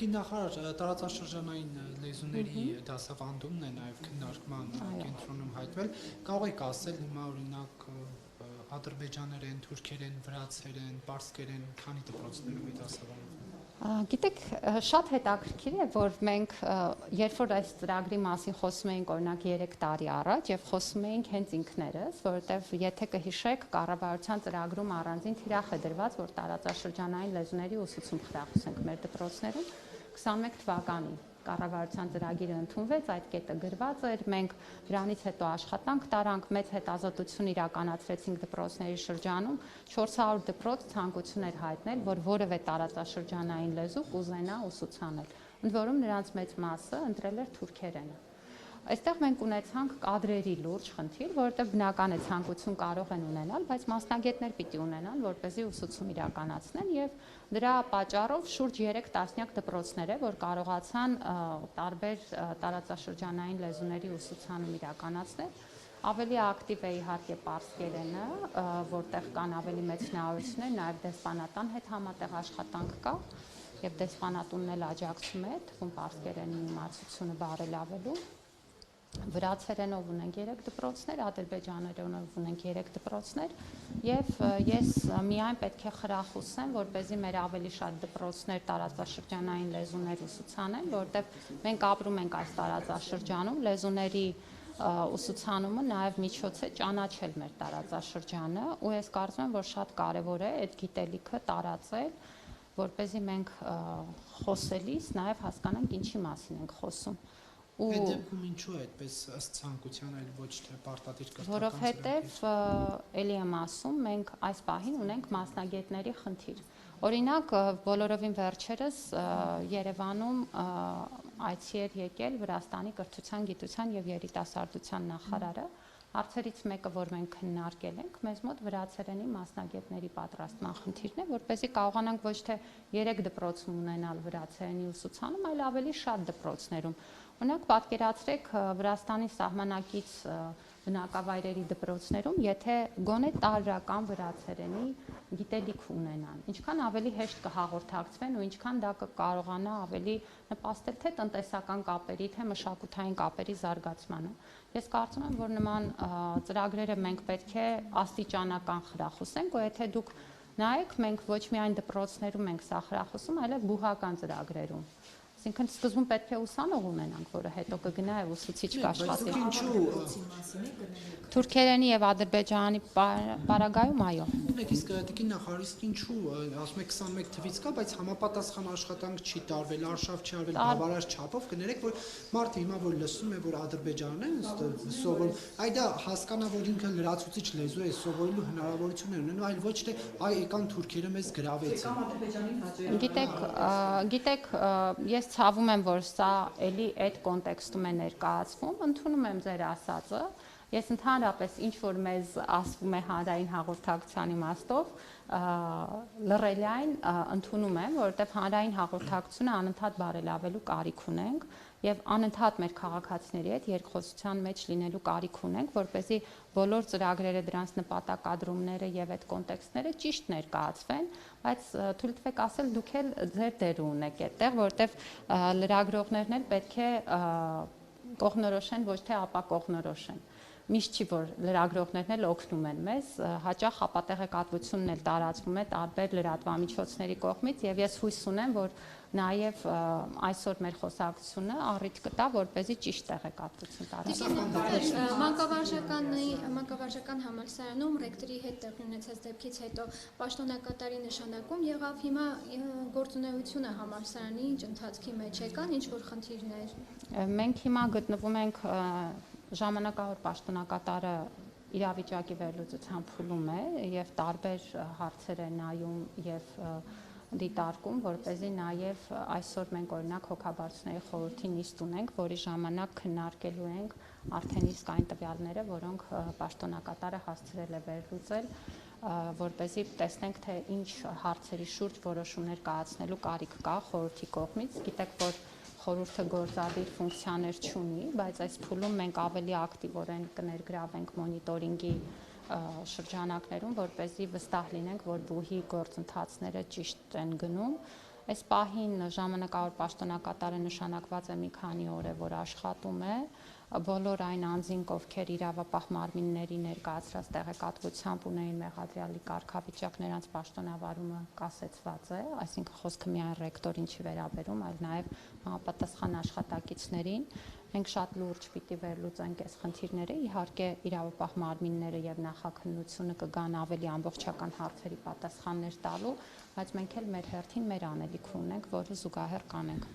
Տիկին նախարար տարածաշրջանային լեզուների դասավանդումն է նաև քննարկման կենտրոնում հայտնվել։ Կարող եք ասել հիմա օրինակ ադրբեջաներեն, թուրքերեն, վրացերեն, պարսկերեն քանի դպրոցներում է դասավանդվում։ Գիտեք, շատ հետաքրքիր է, որ մենք երբ որ այս ծրագրի մասին խոսում էինք օրինակ 3 տարի առաջ եւ խոսում էինք հենց ինքներս, որովհետեւ եթե կհիշեք, կառավարության ծրագրում առանձին թիրախ է դրված, որ տարածաշրջանային լեզուների ուսուցում խրախուսենք մեր դպրոցներում 21 թվականին կառավարության ծրագիրը ընդունվեց, այդ կետը գրված էր, մենք դրանից հետո աշխատանք տարանք, մեծ հետազոտություն իրականացրեցինք դպրոցների շրջանում, 400 դպրոց ցանկություն էր հայտնել, որ որևէ տարածաշրջանային լեզու կուզենա ուսուցանել, ընդ որում նրանց մեծ մասը ընտրել էր թուրքերենը։ Այստեղ մենք ունեցանք կադրերի լուրջ խնդիր, որովհետև բնական է ցանկություն կարող են ունենալ, բայց մասնագետներ պիտի ունենան, որպեսզի ուսուցում իրականացնեն եւ դրա պատճառով շուրջ 3 տասնյակ դպրոցներ է, որ կարողացան տարբեր տարածաշրջանային լեզուների ուսուցանում իրականացնել։ Ավելի ակտիվ է իհարկե պարսկերենը, որտեղ կան ավելի մեծ հնարավորություններ, նաև դեսպանատան հետ համատեղ աշխատանք կա եւ դեսպանատունն էլ աջակցում է թվում պարսկերենի իմացությունը բարելավելու։ Վրացերենով ունենք 3 դպրոցներ, ադրբեջաներենով ունենք 3 դպրոցներ եւ ես միայն պետք է խրախուսեմ, որպեսզի մեր ավելի շատ դպրոցներ տարածաշրջանային լեզուներ ուսուցանեն, որովհետեւ մենք ապրում ենք այս տարածաշրջանում, լեզուների ուսուցանումը նաեւ միջոց է ճանաչել մեր տարածաշրջանը ու ես կարծում եմ, որ շատ կարեւոր է այդ գիտելիքը տարածել, որպեսզի մենք խոսելիս նաեւ հասկանանք ինչի մասին ենք խոսում։ Այդ դեպքում ինչու է այդպես ըստ ցանկության, այլ ոչ թե պարտադիր կրթական Որովհետև էլի եմ ասում, մենք այս պահին ունենք մասնագետների խնդիր։ Օրինակ, բոլորովին վերջերս Երևանում այցի էր եկել Վրաստանի կրթության, գիտության եւ երիտասարդության նախարարը։ Հարցերից մեկը, որ մենք քննարկել ենք, մեզ մոտ վրացերենի մասնագետների պատրաստման խնդիրն է, որպեսզի կարողանանք ոչ թե 3 դպրոցում ունենալ վրացերենի ուսուցանում, այլ ավելի շատ դպրոցներում։ Օրինակ, պատկերացրեք Վրաստանի սահմանակից բնակավայրերի դպրոցներում, եթե գոնե տարրական վրացերենի գիտելիք ունենան, ինչքան ավելի հեշտ կհաղորդակցվեն ու ինչքան դա կկարողանա ավելի նպաստել թե տնտեսական կապերի, թե մշակութային կապերի զարգացմանը։ Ես կարծում եմ, որ նման ծրագրերը մենք պետք է աստիճանական խրախուսենք, ու եթե դուք նայեք, մենք ոչ միայն դպրոցներում ենք սա խրախուսում, այլև բուհական ծրագրերում։ Այսինքն սկզբում պետք է ուսանող ունենանք, որը հետո կգնա եւ ուսուցիչ կաշխատի։ Թուրքերենի եւ ադրբեջանի պարագայում այո։ Իսկ տիկին նախարար, իսկ ինչու ասում եք 21 թվից կա, բայց համապատասխան աշխատանք չի տարվել, արշավ չի արվել բավարար չափով, կներեք, որ մարդը հիմա որ լսում է, որ ադրբեջանն է սովորում, այ դա հասկանա, որ ինքը լրացուցիչ լեզու է, սովորելու հնարավորություն է ունենում, այլ ոչ թե այ եկան թուրքերը մեզ գրավեցին։ Գիտեք, ես ցավում եմ, որ սա էլի այդ կոնտեքստում է ներկայացվում, ընդունում եմ ձեր ասածը։ Ես ընդհանրապես ինչ որ մեզ ասվում է հանրային հաղորդակցության իմաստով, լռելիային ընդունում եմ, որովհետև հանրային հաղորդակցությունը անընդհատ բարելավելու կարիք ունենք եւ անընդհատ մեր քաղաքացիների հետ երկխոսության մեջ լինելու կարիք ունենք, որպեսզի բոլոր ծրագրերը, դրանց նպատակադրումները եւ այդ կոնտեքստները ճիշտ ներկայացվեն, բայց թույլ տվեք ասել, դուք էլ ձեր դերը ունեք այդտեղ, որովհետև լրագրողներն էլ պետք է կողմնորոշեն, ոչ թե ապակողմնորոշեն։ Միշտ չի, որ լրագրողներն էլ օգնում են մեզ, հաճախ ապատեղեկատվությունն էլ տարածվում է տարբեր լրատվամիջոցների կողմից եւ ես հույս ունեմ, որ նաև այսօր մեր խոսակցությունը առիթ կտա, որպեսզի ճիշտ տեղեկատվություն տարածվի։ Մանկավարժական համալսարանում ռեկտորի հետ տեղի ունեցած դեպքից հետո պաշտոնակատարի նշանակում եղավ, հիմա գործունեությունը համալսարանի ընթացքի մեջ եկան, ինչ որ խնդիրներ։ Մենք հիմա գտնվում ենք ժամանակավոր պաշտոնակատարը իրավիճակի վերլուծության փուլում է եւ տարբեր հարցեր է նայում եւ դիտարկում, որպեսզի նաև այսօր մենք օրինակ հոգաբարձուների խորհրդի նիստ ունենք, որի ժամանակ քննարկելու ենք արդեն իսկ այն տվյալները, որոնք պաշտոնակատարը հասցրել է վերլուծել, որպեսզի տեսնենք, թե ինչ հարցերի շուրջ որոշումներ կայացնելու կարիք կա խորհրդի կողմից։ Գիտեք, որ խորհուրդը գործադիր ֆունկցիաներ չունի, բայց այս փուլում մենք ավելի ակտիվորեն կներգրավենք մոնիտորինգի շրջանակներում, որպեսզի վստահ լինենք, որ բուհի գործընթացները ճիշտ են գնում Այս պահին ժամանակավոր պաշտոնակատարը նշանակված է մի քանի օր է, որ աշխատում է, բոլոր այն անձինք, ովքեր իրավապահ մարմինների ներկայացրած տեղեկատվությամբ ունեին մեղադրյալի կարգավիճակ, նրանց պաշտոնավարումը կասեցված է, այսինքն խոսքը միայն ռեկտորին չի վերաբերում, այլ նաև համապատասխան աշխատակիցներին։ Մենք շատ լուրջ պիտի վերլուծենք այս խնդիրները, իհարկե իրավապահ մարմինները եւ նախաքննությունը կգան ավելի ամբողջական հարցերի պատասխաններ տալու, բայց մենք էլ մեր հերթին մեր անելիքը ունենք, որը զուգահեռ կանենք։